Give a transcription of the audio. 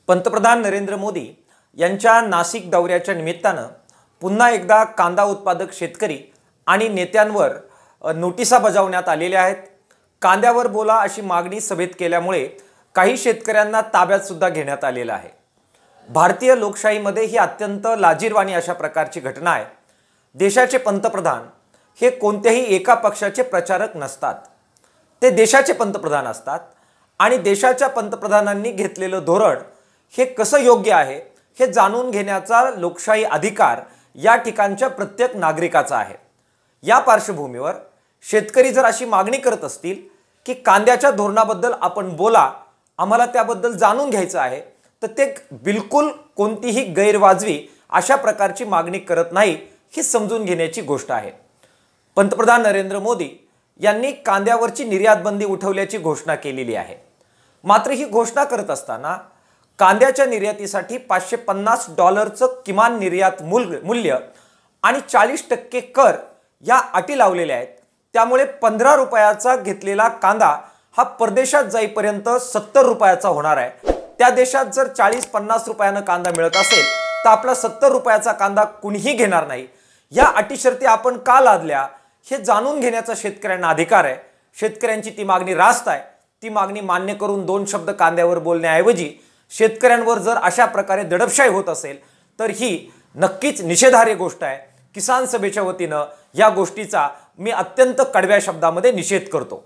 पंतप्रधान नरेंद्र मोदी यांच्या नाशिक दौऱ्याच्या निमित्तानं पुन्हा एकदा कांदा उत्पादक शेतकरी आणि नेत्यांवर नोटिसा बजावण्यात आलेल्या आहेत। कांद्यावर बोला अशी मागणी सभेत केल्यामुळे काही शेतकऱ्यांना ताब्यात सुद्धा घेण्यात आलेलं आहे। भारतीय लोकशाहीमध्ये ही अत्यंत लाजिरवाणी अशा प्रकारची घटना आहे। देशाचे पंतप्रधान हे कोणत्याही एका पक्षाचे प्रचारक नसतात, ते देशाचे पंतप्रधान असतात आणि देशाच्या पंतप्रधानांनी घेतलेलं धोरण हे कसं योग्य आहे हे जाणून घेण्याचा लोकशाही अधिकार या ठिकाणच्या प्रत्येक नागरिकाचा आहे। या पार्श्वभूमीवर शेतकरी जर अशी मागणी करत असतील की कांद्याच्या धोरणाबद्दल आपण बोला, आम्हाला त्याबद्दल जाणून घ्यायचं आहे, तर ते बिलकुल कोणतीही गैरवाजवी अशा प्रकारची मागणी करत नाही ही समजून घेण्याची गोष्ट आहे। पंतप्रधान नरेंद्र मोदी यांनी कांद्यावरची निर्यात बंदी उठवल्याची घोषणा केलेली आहे। मात्र ही घोषणा करत असताना कांद्याच्या निर्यातीसाठी $550 किमान निर्यात मूल्य आणि 40% कर या अटी लावलेल्या आहेत। त्यामुळे 15 रुपयाचा घेतलेला कांदा हा परदेशात जाईपर्यंत 70 रुपयाचा होणार आहे। त्या देशात जर 40-50 रुपयानं कांदा मिळत असेल तर आपला 70 रुपयाचा कांदा कुणीही घेणार नाही। या अटी शर्ती आपण का लादल्या हे जाणून घेण्याचा शेतकऱ्यांना अधिकार आहे। शेतकऱ्यांची ती मागणी रास्त आहे। ती मागणी मान्य करून दोन शब्द कांद्यावर बोलण्याऐवजी शेतकऱ्यांवर जर अशा प्रकारे दडपशाही होत असेल तर ही नक्कीच निषेधार्ह गोष्ट आहे। किसान सभेच्या वतीनं या गोष्टीचा मी अत्यंत कडव्या शब्दामध्ये निषेध करतो।